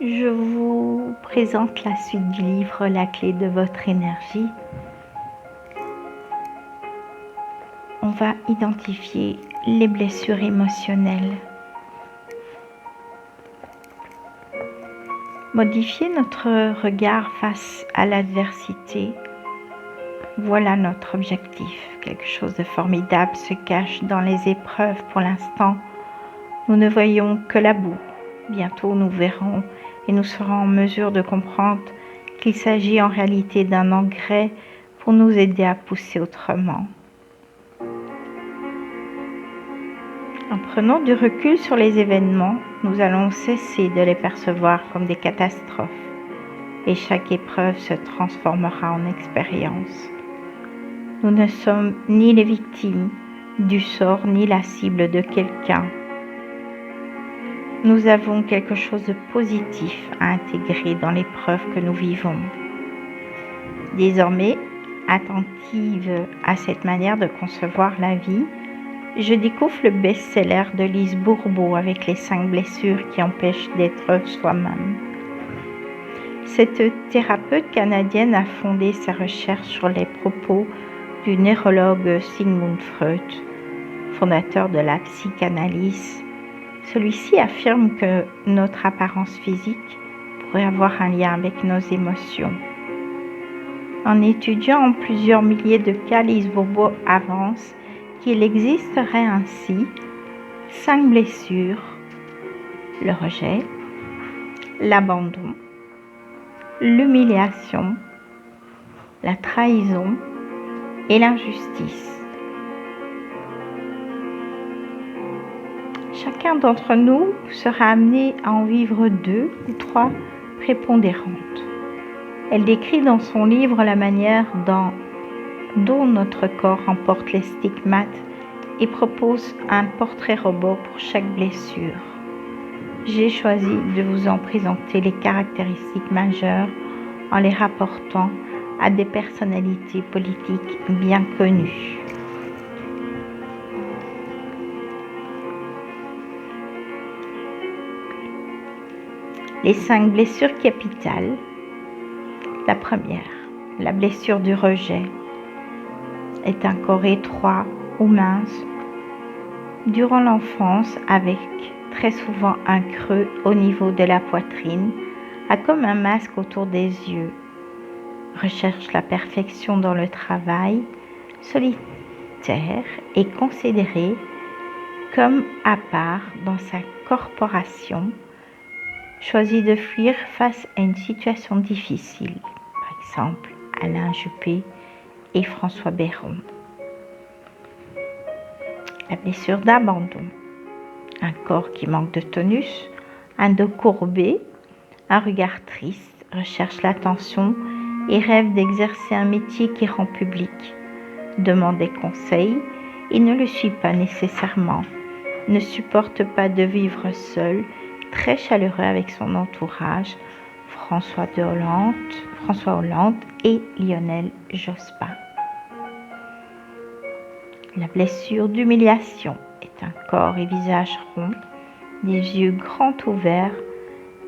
Je vous présente la suite du livre La clé de votre énergie. On va identifier les blessures émotionnelles. Modifier notre regard face à l'adversité. Voilà notre objectif. Quelque chose de formidable se cache dans les épreuves. Pour l'instant, nous ne voyons que la boue. Bientôt, nous verrons et nous serons en mesure de comprendre qu'il s'agit en réalité d'un engrais pour nous aider à pousser autrement. En prenant du recul sur les événements, nous allons cesser de les percevoir comme des catastrophes et chaque épreuve se transformera en expérience. Nous ne sommes ni les victimes du sort ni la cible de quelqu'un. Nous avons quelque chose de positif à intégrer dans l'épreuve que nous vivons. Désormais, attentive à cette manière de concevoir la vie, je découvre le best-seller de Lise Bourbeau avec les 5 blessures qui empêchent d'être soi-même. Cette thérapeute canadienne a fondé sa recherche sur les propos du neurologue Sigmund Freud, fondateur de la psychanalyse. Celui-ci affirme que notre apparence physique pourrait avoir un lien avec nos émotions. En étudiant plusieurs milliers de cas, Lise Bourbeau avance qu'il existerait ainsi 5 blessures: le rejet, l'abandon, l'humiliation, la trahison et l'injustice. Chacun d'entre nous sera amené à en vivre 2 ou 3 prépondérantes. Elle décrit dans son livre la manière dont notre corps emporte les stigmates et propose un portrait robot pour chaque blessure. J'ai choisi de vous en présenter les caractéristiques majeures en les rapportant à des personnalités politiques bien connues. Les 5 blessures capitales. La première, la blessure du rejet, est un corps étroit ou mince durant l'enfance avec très souvent un creux au niveau de la poitrine, a comme un masque autour des yeux, recherche la perfection dans le travail, solitaire et considéré comme à part dans sa corporation, choisit de fuir face à une situation difficile, par exemple Alain Juppé et François Bayrou. La blessure d'abandon, un corps qui manque de tonus, un dos courbé, un regard triste, recherche l'attention et rêve d'exercer un métier qui rend public, demande des conseils et ne le suit pas nécessairement, ne supporte pas de vivre seul, très chaleureux avec son entourage, François Hollande et Lionel Jospin. La blessure d'humiliation est un corps et visage rond, des yeux grands ouverts,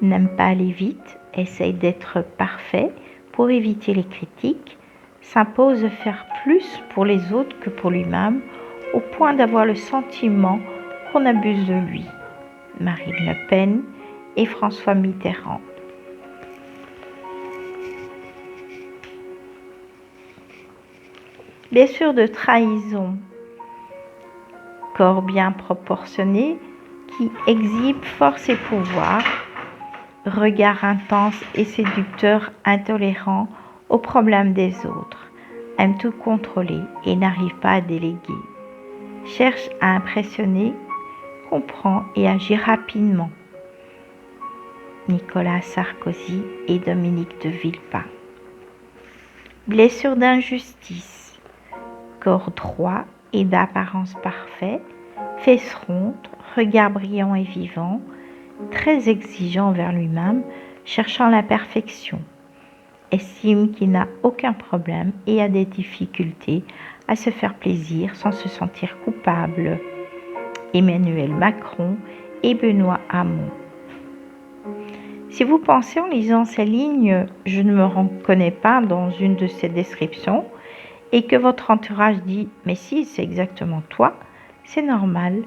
n'aime pas aller vite, essaye d'être parfait pour éviter les critiques, s'impose de faire plus pour les autres que pour lui-même, au point d'avoir le sentiment qu'on abuse de lui. Marine Le Pen et François Mitterrand. Blessure de trahison, corps bien proportionné qui exhibe force et pouvoir, regard intense et séducteur intolérant aux problèmes des autres, aime tout contrôler et n'arrive pas à déléguer, cherche à impressionner, comprend et agit rapidement. Nicolas Sarkozy et Dominique de Villepin. Blessure d'injustice, corps droit et d'apparence parfaite, fesses rondes, regard brillant et vivant, très exigeant envers lui-même, cherchant la perfection, estime qu'il n'a aucun problème et a des difficultés à se faire plaisir sans se sentir coupable. Emmanuel Macron et Benoît Hamon. Si vous pensez en lisant ces lignes, je ne me reconnais pas dans une de ces descriptions, et que votre entourage dit « mais si, c'est exactement toi », c'est normal.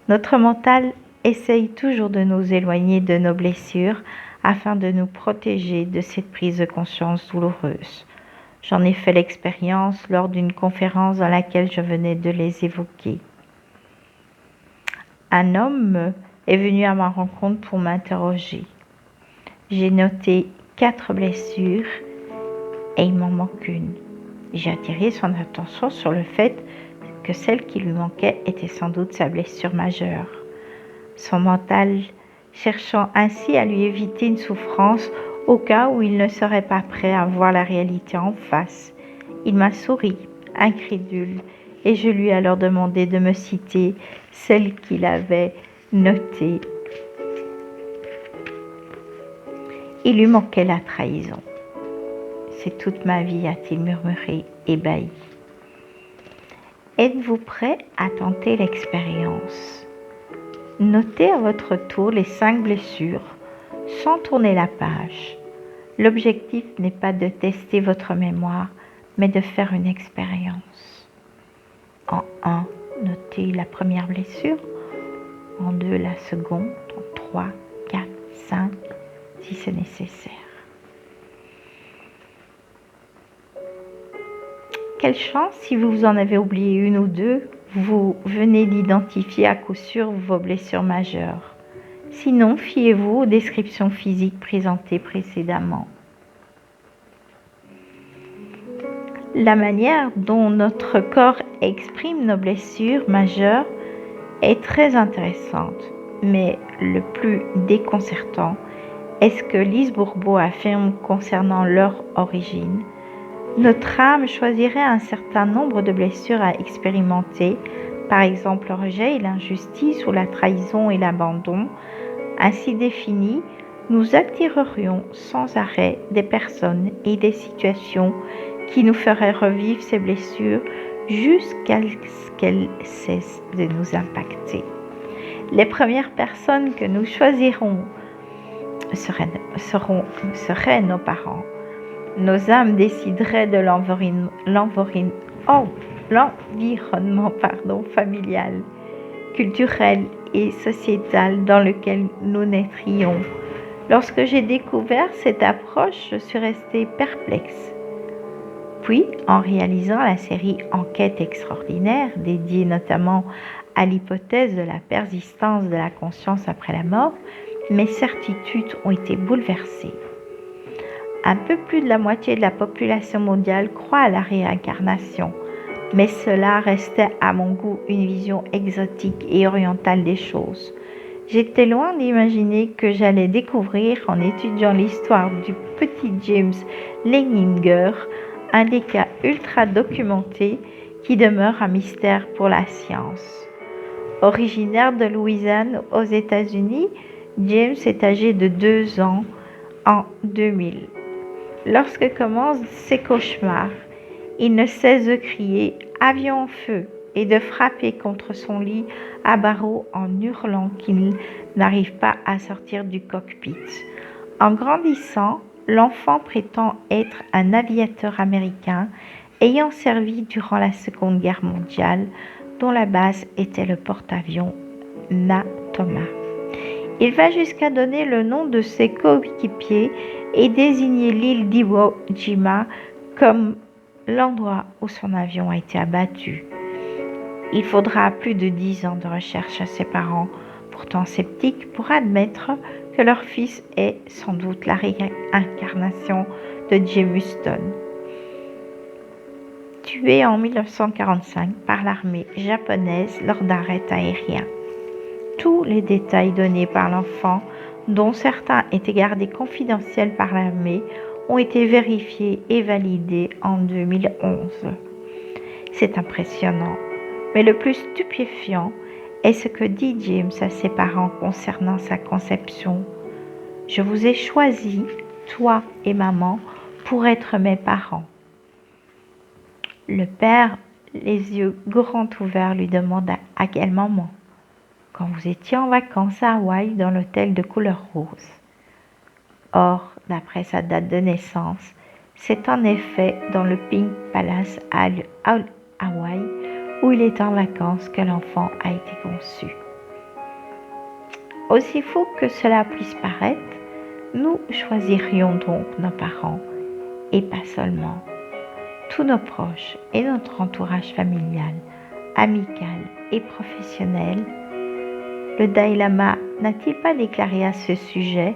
Notre mental essaye toujours de nous éloigner de nos blessures afin de nous protéger de cette prise de conscience douloureuse. J'en ai fait l'expérience lors d'une conférence dans laquelle je venais de les évoquer. Un homme est venu à ma rencontre pour m'interroger. J'ai noté 4 blessures et il m'en manque une. J'ai attiré son attention sur le fait que celle qui lui manquait était sans doute sa blessure majeure. Son mental cherchant ainsi à lui éviter une souffrance au cas où il ne serait pas prêt à voir la réalité en face. Il m'a souri, incrédule, et je lui ai alors demandé de me citer celle qu'il avait notée. Il lui manquait la trahison. C'est toute ma vie, a-t-il murmuré, ébahi. Êtes-vous prêt à tenter l'expérience? Notez à votre tour les 5 blessures, sans tourner la page. L'objectif n'est pas de tester votre mémoire, mais de faire une expérience. En 1, notez la première blessure. En 2, la seconde. En 3, 4, 5, si c'est nécessaire. Quelle chance si vous en avez oublié une ou deux, vous venez d'identifier à coup sûr vos blessures majeures. Sinon, fiez-vous aux descriptions physiques présentées précédemment. La manière dont notre corps exprime nos blessures majeures est très intéressante, mais le plus déconcertant est ce que Lise Bourbeau affirme concernant leur origine. Notre âme choisirait un certain nombre de blessures à expérimenter, par exemple le rejet et l'injustice ou la trahison et l'abandon. Ainsi définis, nous attirerions sans arrêt des personnes et des situations qui nous feraient revivre ces blessures jusqu'à ce qu'elles cessent de nous impacter. Les premières personnes que nous choisirons seraient nos parents. Nos âmes décideraient de l'environnement familial, culturel et sociétal dans lequel nous naîtrions. Lorsque j'ai découvert cette approche, je suis restée perplexe. Puis, en réalisant la série Enquête extraordinaire, dédiée notamment à l'hypothèse de la persistance de la conscience après la mort, mes certitudes ont été bouleversées. Un peu plus de la moitié de la population mondiale croit à la réincarnation, mais cela restait à mon goût une vision exotique et orientale des choses. J'étais loin d'imaginer que j'allais découvrir, en étudiant l'histoire du petit James Leininger, un des cas ultra documentés qui demeure un mystère pour la science. Originaire de Louisiane aux États-Unis, James est âgé de 2 ans en 2000. Lorsque commencent ses cauchemars, il ne cesse de crier « avion en feu » et de frapper contre son lit à barreaux en hurlant qu'il n'arrive pas à sortir du cockpit. En grandissant, l'enfant prétend être un aviateur américain ayant servi durant la Seconde Guerre mondiale, dont la base était le porte-avions Natoma. Il va jusqu'à donner le nom de ses coéquipiers et désigner l'île d'Iwo Jima comme l'endroit où son avion a été abattu. Il faudra plus de 10 ans de recherche à ses parents, pourtant sceptiques, pour admettre que leur fils est sans doute la réincarnation de Jim Houston. Tué en 1945 par l'armée japonaise lors d'un raid aérien. Tous les détails donnés par l'enfant, dont certains étaient gardés confidentiels par l'armée, ont été vérifiés et validés en 2011. C'est impressionnant, mais le plus stupéfiant est ce que dit James à ses parents concernant sa conception. « Je vous ai choisi, toi et maman, pour être mes parents. » Le père, les yeux grands ouverts, lui demande à quel moment. Quand vous étiez en vacances à Hawaï dans l'hôtel de couleur rose. Or, d'après sa date de naissance, c'est en effet dans le Pink Palace à Hawaï, où il est en vacances, que l'enfant a été conçu. Aussi fou que cela puisse paraître, nous choisirions donc nos parents, et pas seulement. Tous nos proches et notre entourage familial, amical et professionnel. Le Dalai Lama n'a-t-il pas déclaré à ce sujet